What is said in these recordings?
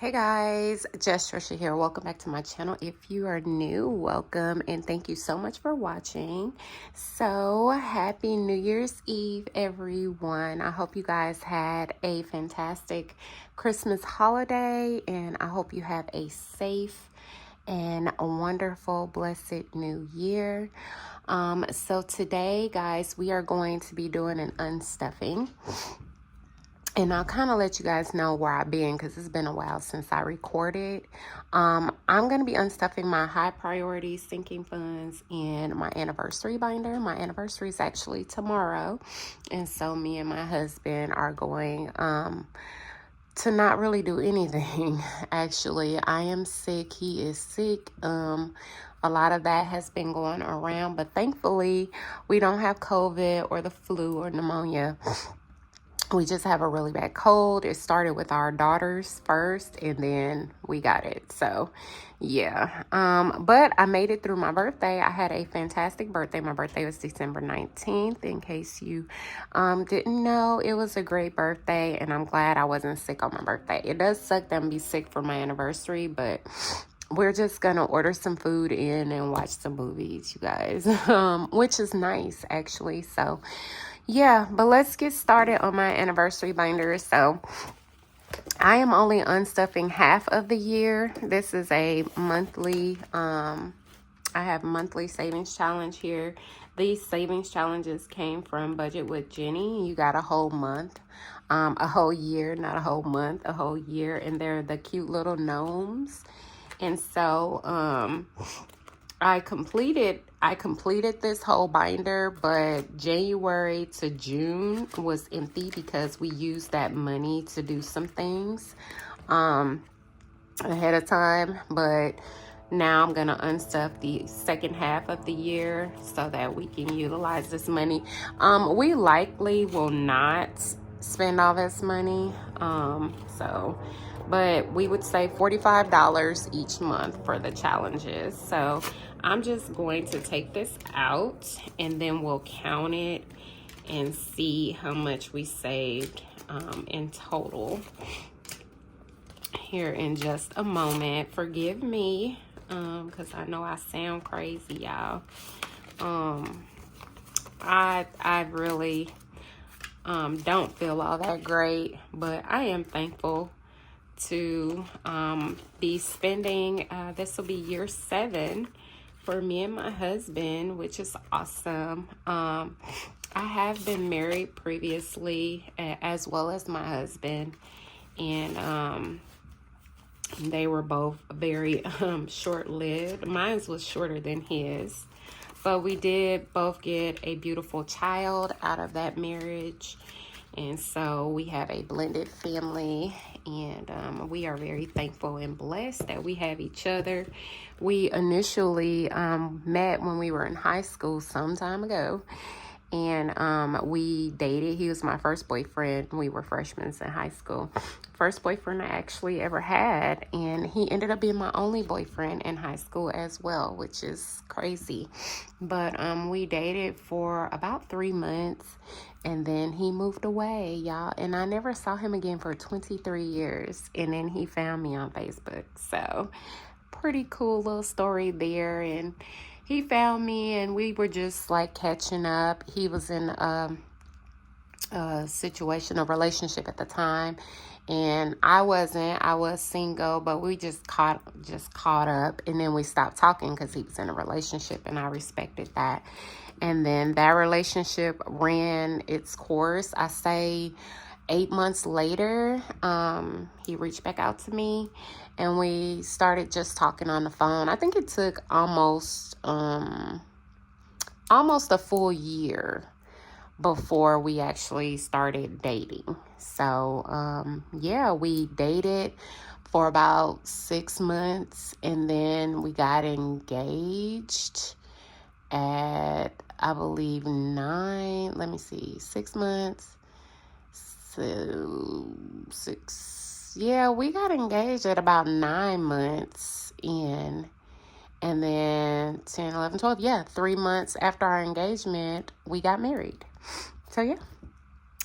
Hey guys, Just Trisha here. Welcome back to my channel. If you are new, welcome and thank you so much for watching. So happy New Year's Eve, everyone. I hope you guys had a fantastic Christmas holiday and I hope you have a safe and a wonderful, blessed new year. So today, guys, we are going to be doing an unstuffing. And I'll kind of let you guys know where I've been because it's been a while since I recorded. I'm going to be unstuffing my high priority sinking funds and my anniversary binder. My anniversary is actually tomorrow. And so me and my husband are going to not really do anything. Actually, I am sick. He is sick. A lot of that has been going around. But thankfully, we don't have COVID or the flu or pneumonia. We just have a really bad cold. It started with our daughters first and then we got it. So yeah. But I made it through my birthday. I had a fantastic birthday. My birthday was December 19th. In case you didn't know, it was a great birthday and I'm glad I wasn't sick on my birthday. It does suck that I'm be sick for my anniversary, but we're just gonna order some food in and watch some movies, you guys, which is nice actually. So yeah, but let's get started on my anniversary binder. So I am only unstuffing half of the year. This is a monthly, I have monthly savings challenge here. These savings challenges came from Budget with Jenny. You got a whole month, a whole year, not a whole month, a whole year. And they're the cute little gnomes. And so, I completed this whole binder, but January to June was empty because we used that money to do some things ahead of time. But now I'm gonna unstuff the second half of the year so that we can utilize this money. We likely will not spend all this money, but we would say $45 each month for the challenges. So I'm just going to take this out and then we'll count it and see how much we saved in total here in just a moment. Forgive me because I know I sound crazy, y'all. I really don't feel all that great, but I am thankful to be spending, this will be year 7 for me and my husband, which is awesome. I have been married previously as well as my husband, and they were both very short-lived. Mine was shorter than his, but we did both get a beautiful child out of that marriage. And so we have a blended family, and we are very thankful and blessed that we have each other. We initially met when we were in high school some time ago, and we dated. He was my first boyfriend. We were freshmen in high school. First boyfriend I actually ever had, and he ended up being my only boyfriend in high school as well, which is crazy. But we dated for about 3 months, and then he moved away, y'all, and I never saw him again for 23 years, and then he found me on Facebook. So pretty cool little story there. And he found me and we were just like catching up. He was in a situation, a relationship at the time, and I wasn't. I was single, but we just caught up, and then we stopped talking because he was in a relationship, and I respected that. And then that relationship ran its course. I say 8 months later, he reached back out to me and we started just talking on the phone. I think it took almost a full year before we actually started dating. So, yeah, we dated for about 6 months and then we got engaged at, I believe, 6 months. So 6, yeah, we got engaged at about 9 months in, and then 10, 11, 12, yeah, 3 months after our engagement, we got married. So yeah,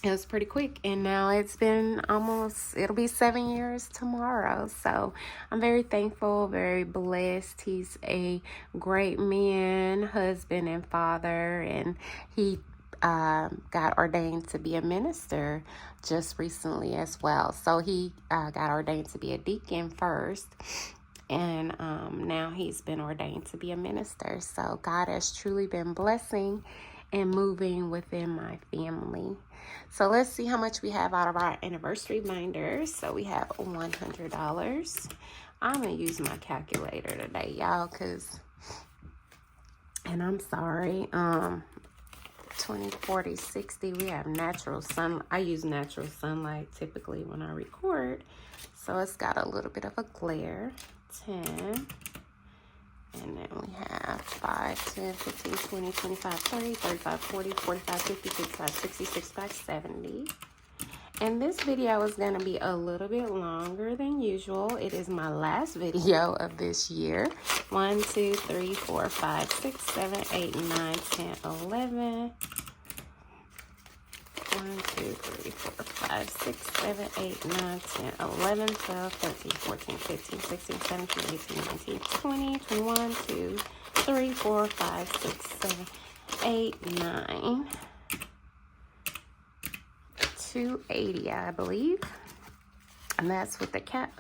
it was pretty quick, and now it's been it'll be 7 years tomorrow. So I'm very thankful, very blessed. He's a great man, husband, and father, and he got ordained to be a minister just recently as well. So he got ordained to be a deacon first, and now he's been ordained to be a minister. So God has truly been blessing and moving within my family. So let's see how much we have out of our anniversary binders. So we have $100. I'm going to use my calculator today, y'all, and I'm sorry, 20, 40, 60, we have natural sun. I use natural sunlight typically when I record. So it's got a little bit of a glare. 10. And then we have 5, 10, 15, 20, 25, 30, 35, 40, 45, 50, 55, 60, 65, 70. And this video is going to be a little bit longer than usual. It is my last video of this year. 1, 2, 3, 4, 5, 6, 7, 8, 9, 10, 11. 1, 2, 3, 4, 5, 6, 7, 8, 9, 10, 11, 12, 13, 14, 15, 16, 17, 18, 19, 20, 21, 2, 3, 4, 5, 6, 7, 8, 9, 280, I believe. And that's with the cat.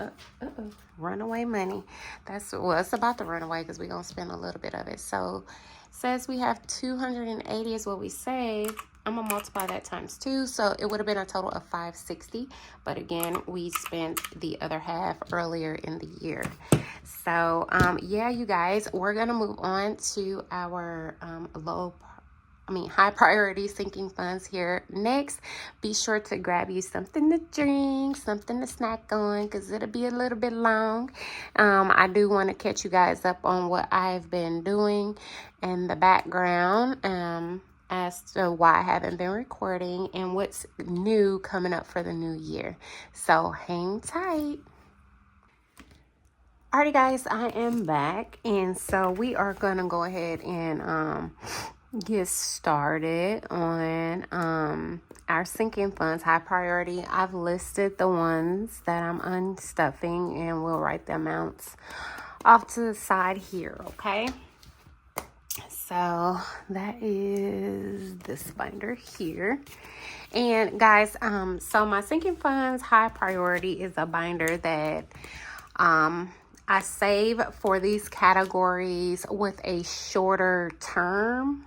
Runaway money. It's about to run away because we're going to spend a little bit of it. So it says we have 280 is what we saved. I'm going to multiply that times 2. So it would have been a total of 560. But again, we spent the other half earlier in the year. So, yeah, you guys, we're going to move on to our high priority sinking funds here next. Be sure to grab you something to drink, something to snack on, because it'll be a little bit long. I do want to catch you guys up on what I've been doing in the background as to why I haven't been recording and what's new coming up for the new year. So hang tight. Alrighty guys, I am back, and so we are gonna go ahead and get started on our sinking funds, high priority. I've listed the ones that I'm unstuffing, and we'll write the amounts off to the side here, okay? So that is this binder here. And guys, so my sinking funds high priority is a binder that I save for these categories with a shorter term.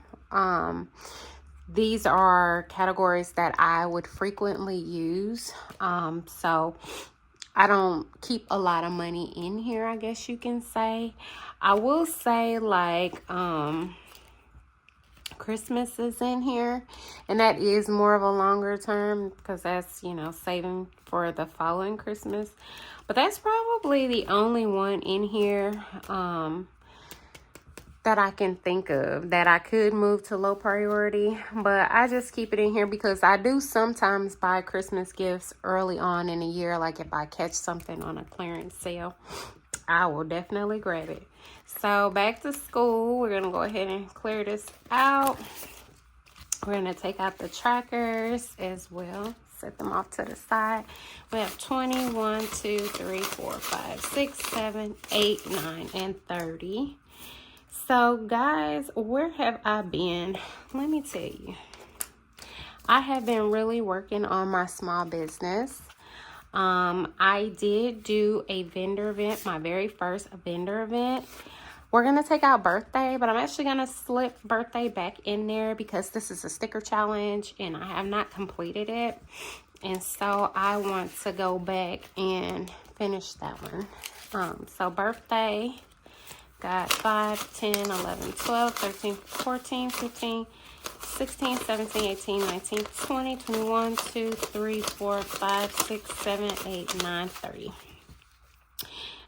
These are categories that I would frequently use. So I don't keep a lot of money in here, I guess you can say. I will say, like, Christmas is in here, and that is more of a longer term because that's, saving for the following Christmas. But that's probably the only one in here that I can think of that I could move to low priority, but I just keep it in here because I do sometimes buy Christmas gifts early on in the year. Like if I catch something on a clearance sale, I will definitely grab it. So back to school, we're gonna go ahead and clear this out. We're gonna take out the trackers as well, set them off to the side. We have 20, 1, 2, 3, 4, 5, 6, 7, 8, 9, and 30. So guys, where have I been? Let me tell you. I have been really working on my small business. I did do a vendor event, my very first vendor event. We're going to take out birthday, but I'm actually going to slip birthday back in there because this is a sticker challenge and I have not completed it. And so I want to go back and finish that one. So birthday. Got 5, 10, 11, 12, 13, 14, 15, 16, 17, 18, 19, 20, 21, 2, 3, 4, 5, 6, 7, 8, 9, 30.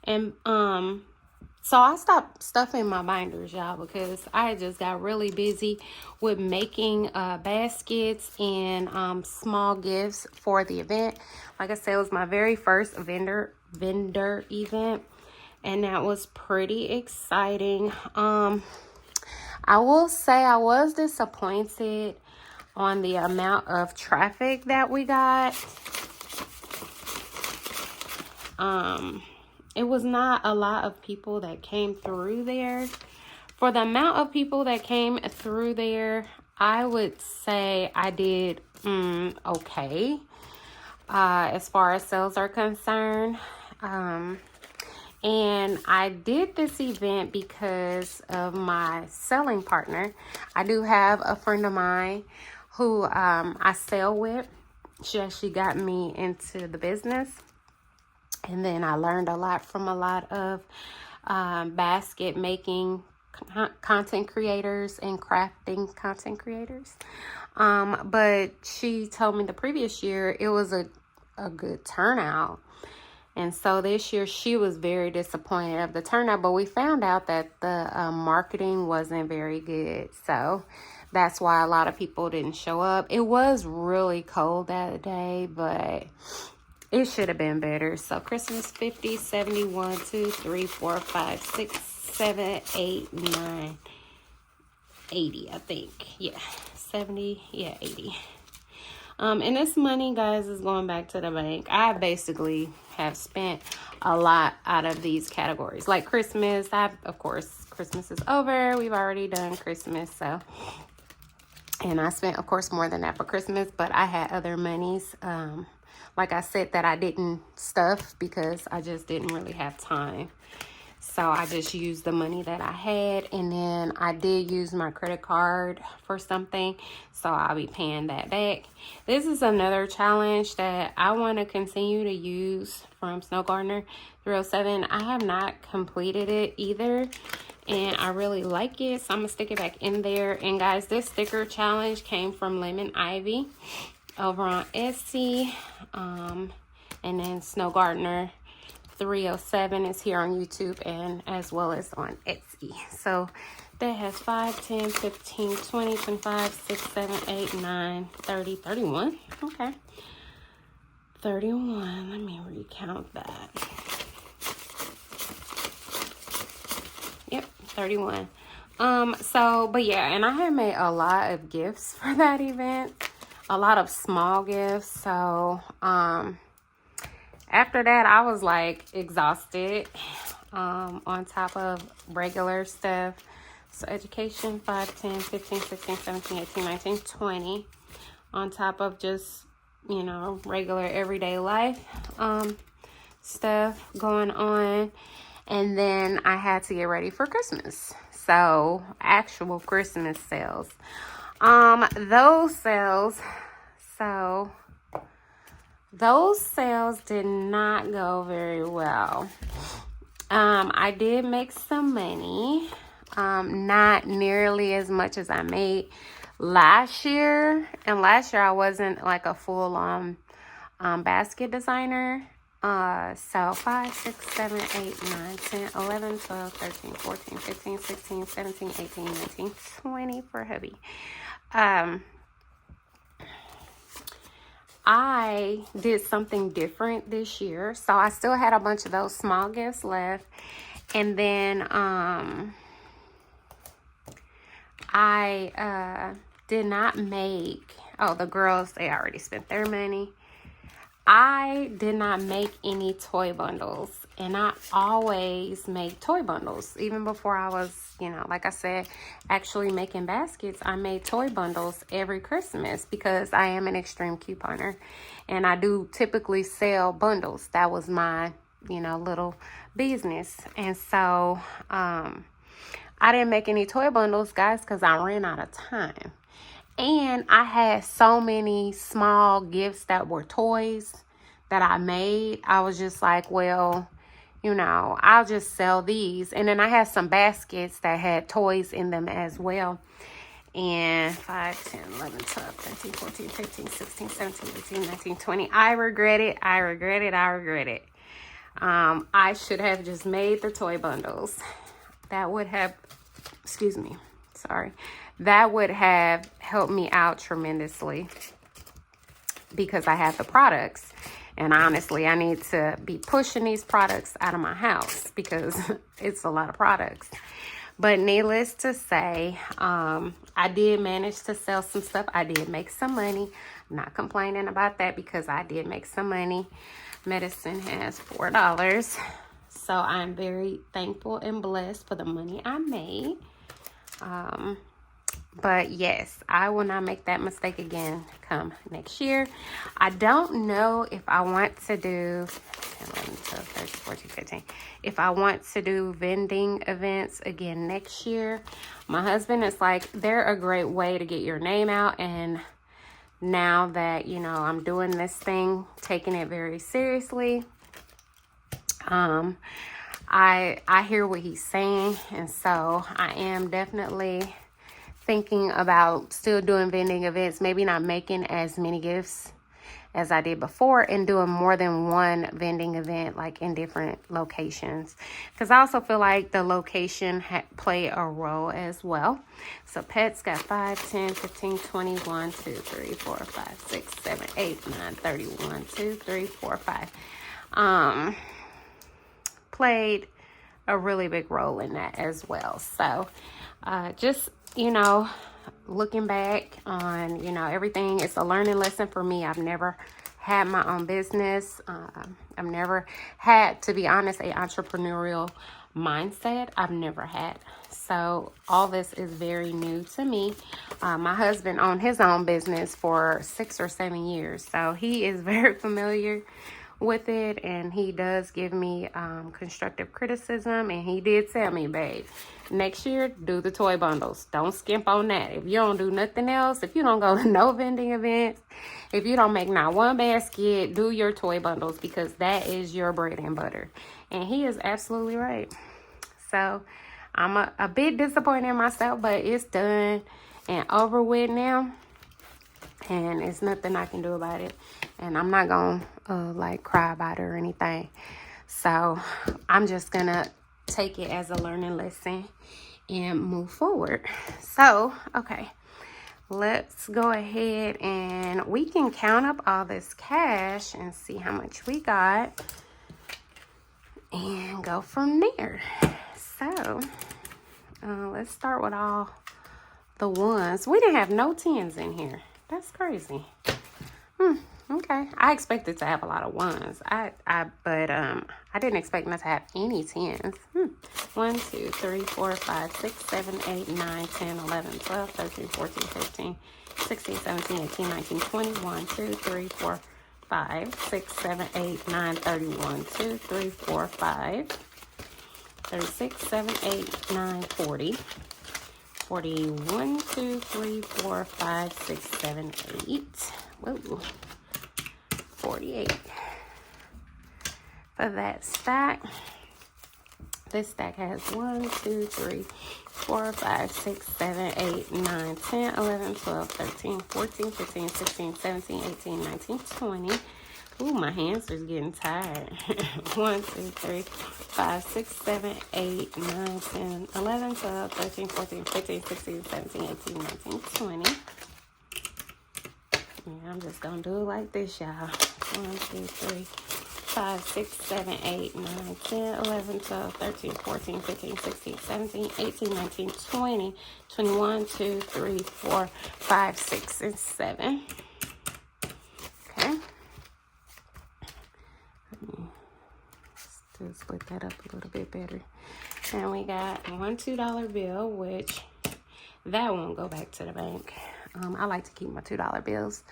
And so I stopped stuffing my binders, y'all, because I just got really busy with making baskets and small gifts for the event. Like I said, it was my very first vendor event. And that was pretty exciting. I will say I was disappointed on the amount of traffic that we got. It was not a lot of people that came through there. For the amount of people that came through there, I would say I did okay as far as sales are concerned. And I did this event because of my selling partner. I do have a friend of mine who I sell with. She actually got me into the business. And then I learned a lot from a lot of basket making content creators and crafting content creators. But she told me the previous year it was a good turnout. And so this year she was very disappointed of the turnout, but we found out that the marketing wasn't very good. So that's why a lot of people didn't show up. It was really cold that day, but it should have been better. So Christmas 50, 71, 2, 3, 4, 5, 6, 7, 8, 9, 80, I think. Yeah, 70, yeah, 80. And this money, guys, is going back to the bank. I basically have spent a lot out of these categories. Like Christmas, of course, Christmas is over. We've already done Christmas, so. And I spent, of course, more than that for Christmas, but I had other monies, like I said, that I didn't stuff because I just didn't really have time. So I just used the money that I had, and then I did use my credit card for something, so I'll be paying that back. This is another challenge that I want to continue to use from Snow Gardener 307. I have not completed it either, and I really like it, so I'm gonna stick it back in there. And guys, this sticker challenge came from Lemon Ivy over on Etsy, and then Snow Gardener 307 is here on YouTube and as well as on Etsy. So that has 5, 10, 15, 20, 25, 6, 7, 8, 9, 30, 31. Okay. 31. Let me recount that. Yep, 31. But yeah, and I had made a lot of gifts for that event. A lot of small gifts. So, after that, I was like exhausted on top of regular stuff. So education, 5, 10, 15, 16, 17, 18, 19, 20. On top of just, you know, regular everyday life stuff going on. And then I had to get ready for Christmas. So actual Christmas sales. Those sales did not go very well. I did make some money, not nearly as much as I made last year. And last year I wasn't like a full basket designer. So 5, 6, 7, 8, 9, 10, 11, 12, 13, 14, 15, 16, 17, 18, 19, 20 for hubby. I did something different this year. So I still had a bunch of those small gifts left. And then I did not make, the girls, they already spent their money. I did not make any toy bundles. And I always make toy bundles. Even before I was, like I said, actually making baskets, I made toy bundles every Christmas because I am an extreme couponer. And I do typically sell bundles. That was my, little business. And so I didn't make any toy bundles, guys, because I ran out of time. And I had so many small gifts that were toys that I made. I was just like, well, I'll just sell these. And then I had some baskets that had toys in them as well. And 5, 10, 11, 12, 13, 14, 15, 16, 17, 18, 19, 20. I regret it. I regret it. I should have just made the toy bundles. That would have, that would have helped me out tremendously because I have the products. And honestly, I need to be pushing these products out of my house because it's a lot of products. But needless to say, I did manage to sell some stuff. I did make some money. Not complaining about that because I did make some money. Medicine has $4. So I'm very thankful and blessed for the money I made. But yes, I will not make that mistake again come next year. I don't know if I want to do 11, 12, 13, 14, 15. If I want to do vending events again next year. My husband is like, they're a great way to get your name out. And now that, you know, I'm doing this thing, taking it very seriously, I hear what he's saying. And so I am definitely thinking about still doing vending events, maybe not making as many gifts as I did before, and doing more than one vending event, like in different locations, because I also feel like the location play a role as well. So pets got 5, 10, 15, 20, 1, 2, 3, 4, 5, 6, 7, 8, 9, 30, 1, 2, 3, 4, 5 played a really big role in that as well. So just, you know, looking back on, you know, everything, it's a learning lesson for me. I've never had my own business. I've never had, to be honest, a entrepreneurial mindset. I've never had. So all this is very new to me. My husband owned his own business for 6 or 7 years. So he is very familiar with it, and he does give me constructive criticism. And he did tell me, babe, next year do the toy bundles, don't skimp on that. If you don't do nothing else, if you don't go to no vending events, if you don't make not one basket, do your toy bundles, because that is your bread and butter. And he is absolutely right. So I'm a bit disappointed in myself, but it's done and over with now, and it's nothing I can do about it. And I'm not gonna like cry about it or anything. So I'm just gonna take it as a learning lesson and move forward. So, okay, let's go ahead and we can count up all this cash and see how much we got and go from there. So let's start with all the ones. We didn't have no 10s in here. That's crazy. Okay, I expected to have a lot of ones. But I didn't expect not to have any 10s. 1, 2, 3, 4, 5, 6, 7, 8, 9, 10, 11, 12, 13, 14, 15, 16, 17, 18, 19, 20, 1, 2, 3, 4, 5, 6, 7, 8, 9, 30, 1, 2, 3, 4, 5, 36, 7, 8, 9, 40. 41, 2, 3, 4, 5, 6, 7, 8. Whoa. 48 for that stack. This stack has 1, 2, 3, 4, 5, 6, 7, 8, 9, 10, 11, 12, 13, 14, 15, 16, 17, 18, 19, 20. Ooh, my hands are getting tired. 1, 2, 3, 5, 6, 7, 8, 9, 10, 11, 12, 13, 14, 15, 16, 17, 18, 19, 20. Yeah, I'm just gonna do it like this, y'all. 1, 2, 3, 5, 6, 7, 8, 9, 10, 11, 12, 13, 14, 15, 16, 17, 18, 19, 20, 21, 2, 3, 4, 5, 6, and 7. Okay. Still split that up a little bit better. And we got one $2 bill, which that won't go back to the bank. I like to keep my $2 bills.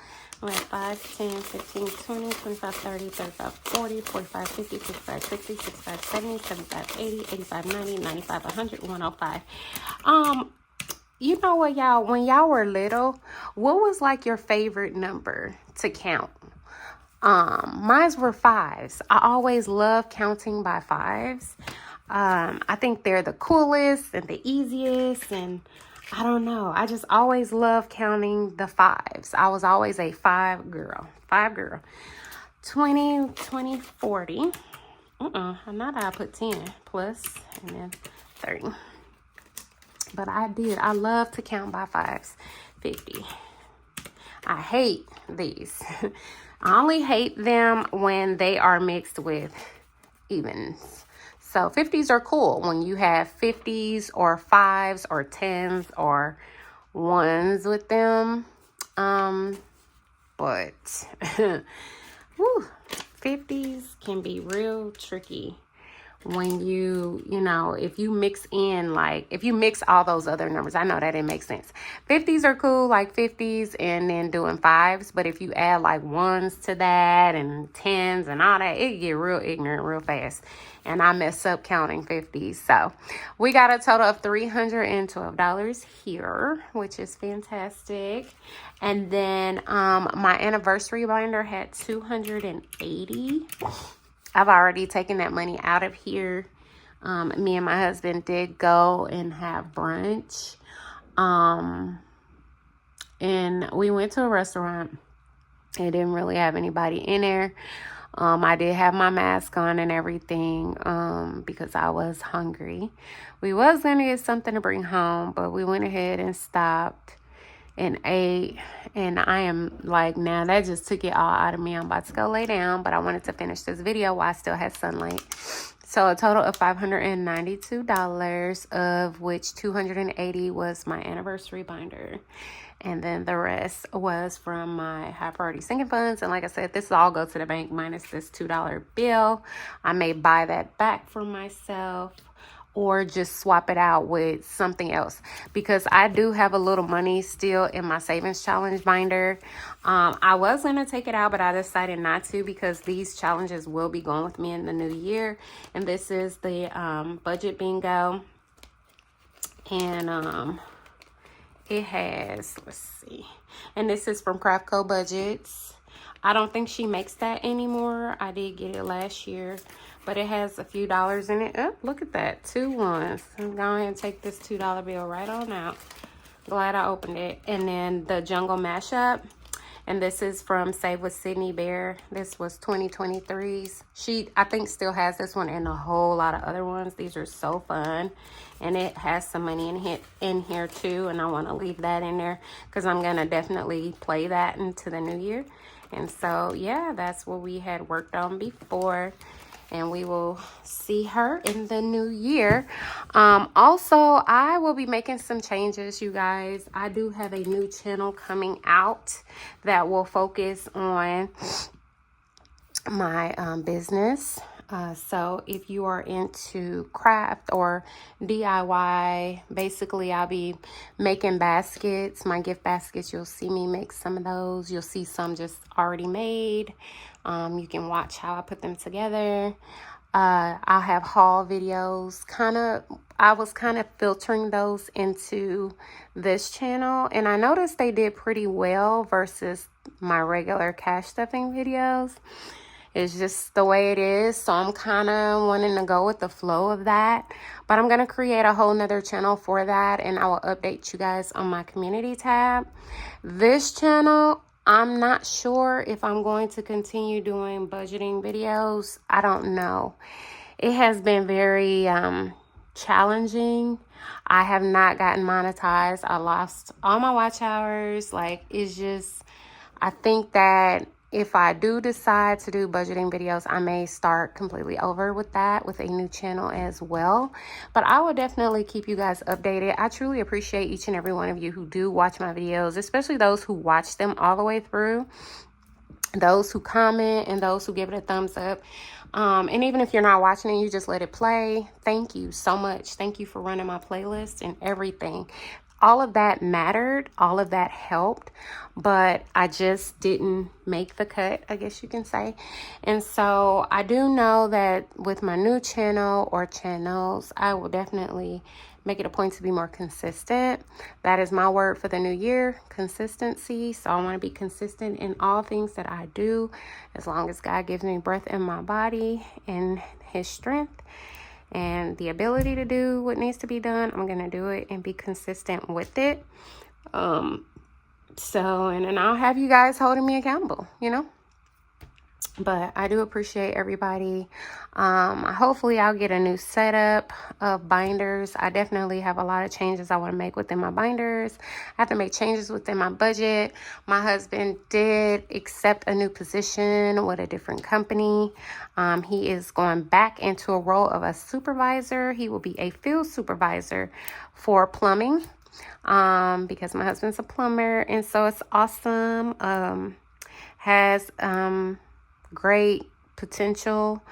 We have 5, 10, 15, 20, 25, 30, 35, 40, 45, 50, 55, 60, 65, 70, 75, 80, 85, 90, 95, 100, 105. You know what, y'all? When y'all were little, what was like your favorite number to count? Mine were 5s. I always love counting by 5s. I think they're the coolest and the easiest, and I don't know. I just always love counting the 5s. I was always a 5 girl. 5 girl. 20, 20, 40. Now that I put 10 plus and then 30. But I love to count by 5s. 50. I hate these. I only hate them when they are mixed with evens. So 50s are cool when you have 50s or 5s or 10s or 1s with them. But whew, 50s can be real tricky when you know, if you mix in, like, if you mix all those other numbers. I know that didn't make sense. 50s are cool, like 50s and then doing 5s. But if you add like 1s to that and 10s and all that, it get real ignorant real fast. And I mess up counting 50s. So we got a total of $312 here, which is fantastic. And then my anniversary binder had $280. I've already taken that money out of here. Me and my husband did go and have brunch. And we went to a restaurant. It didn't really have anybody in there. I did have my mask on and everything because I was hungry. We was going to get something to bring home, but we went ahead and stopped and ate. And I am like, now that just took it all out of me. I'm about to go lay down, but I wanted to finish this video while I still had sunlight. So a total of $592, of which $280 was my anniversary binder. And then the rest was from my high priority sinking funds. And like I said, this all goes to the bank minus this $2 bill. I may buy that back for myself or just swap it out with something else, because I do have a little money still in my savings challenge binder. I was going to take it out, but I decided not to, because these challenges will be going with me in the new year. And this is the budget bingo. And it has, let's see, and this is from Craftco Budgets. I don't think she makes that anymore. I did get it last year, but it has a few dollars in it. Oh, look at that, 2 ones. I'm going to take this $2 bill right on out. Glad I opened it. And then the Jungle Mashup, and this is from Save with Sydney Bear. This was 2023's. She, I think, still has this one and a whole lot of other ones. These are so fun. And it has some money in here too. And I want to leave that in there because I'm going to definitely play that into the new year. And so, yeah, that's what we had worked on before. And we will see her in the new year. Also, I will be making some changes, you guys. I do have a new channel coming out that will focus on my business. So if you are into craft or DIY, basically I'll be making baskets, my gift baskets. You'll see me make some of those. You'll see some just already made. You can watch how I put them together. I'll have haul videos. I was kind of filtering those into this channel, and I noticed they did pretty well versus my regular cash stuffing videos. It's just the way it is. So I'm kind of wanting to go with the flow of that. But I'm going to create a whole nother channel for that. And I will update you guys on my community tab. This channel, I'm not sure if I'm going to continue doing budgeting videos. I don't know. It has been very challenging. I have not gotten monetized. I lost all my watch hours. Like, it's just, I think that if I do decide to do budgeting videos, I may start completely over with that, with a new channel as well. But I will definitely keep you guys updated. I truly appreciate each and every one of you who do watch my videos, especially those who watch them all the way through, those who comment, and those who give it a thumbs up. And even if you're not watching it, you just let it play. Thank you so much. Thank you for running my playlist and everything. All of that mattered. All of that helped. But I just didn't make the cut, I guess you can say. And so I do know that with my new channel or channels, I will definitely make it a point to be more consistent. That is my word for the new year, consistency. So I want to be consistent in all things that I do, as long as God gives me breath in my body and his strength and the ability to do what needs to be done. I'm going to do it and be consistent with it. And then I'll have you guys holding me accountable, you know. But I do appreciate everybody. Hopefully I'll get a new setup of binders. I definitely have a lot of changes I want to make within my binders. I have to make changes within my budget. My husband did accept a new position with a different company. He is going back into a role of a supervisor. He will be a field supervisor for plumbing, because my husband's a plumber, and so it's awesome. Has great potential.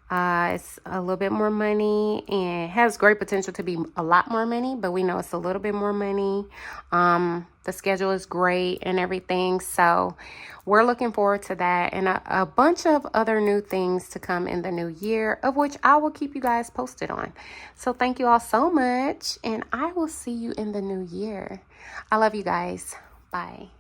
It's a little bit more money and has great potential to be a lot more money, but we know it's a little bit more money. The schedule is great and everything. So we're looking forward to that, and a bunch of other new things to come in the new year, of which I will keep you guys posted on. So thank you all so much, and I will see you in the new year. I love you guys. Bye.